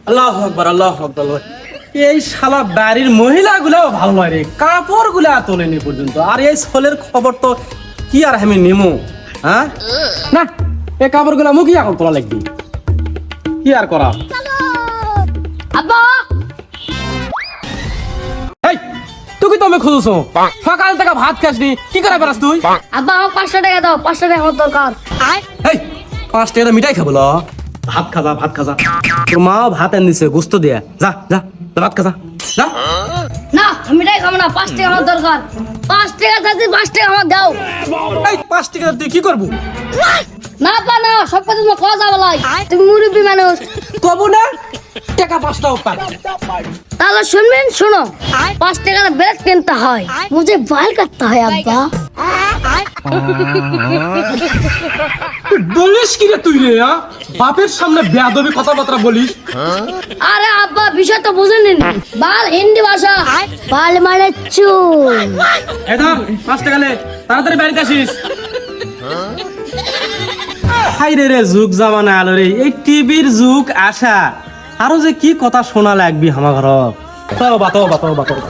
আল্লাহু আকবার আল্লাহু আকবার। এই শালা বাড়ির মহিলাগুলাও ভালো নয় রে, কাপড়গুলা তোলেনি পর্যন্ত। আর এই ছোলের খবর তো কি আর আমি নিমু, হ্যাঁ? না, এই কাপড়গুলা মুখই এখন তোলা লাগবে, কি আর করা। আব্বা এই তুই তো আমি খুঁজছো, সকাল থেকে ভাত খাসনি, কি করে বেড়াস তুই? আব্বা আমার 500 টাকা দাও, 500 টাকা আমার দরকার। এই 5 টাকা মিঠাই খাবো ল, ভাত খাজা ভাত খাজা। তোর মা ভাত এনে দিছে গোস্ত দিয়া, যা যা যা ভাত খাজা যা। না আমি এটাই খাবো না, 5 টাকা আমার দরকার। 5 টাকা চাচ্ছি, 5 টাকা আমার দাও। এই 5 টাকা তুই কি করবো? না আব্বা না, সব কথা তোমার কথা বলাই, তুমি মুরব্বী মানুষ। কবো না, টাকা 5 টাকা পাই। তাহলে শুনবেন, শোনো, 5 টাকা ব্রেড কিনতে হয়, মুঝে বাইল করতে হয় আব্বা। বলিস কি রে তুই রে, বাপের সামনে বেয়াদবি কথাবার্তা বলিস? আরে আব্বা বিষয় তো বুঝেনি, বাল হিন্দি ভাষা, বাল মানে চুল। এই ধর 5 টাকা লে, তাড়াতাড়ি বাড়িতে আসিস। হাই রে রে, যুগ জামানা আলো রে, এই টিভির যুগ আসা, আরো যে কি কথা শোনা লাগবি আমার ঘর। তবা তবা তবা তবা।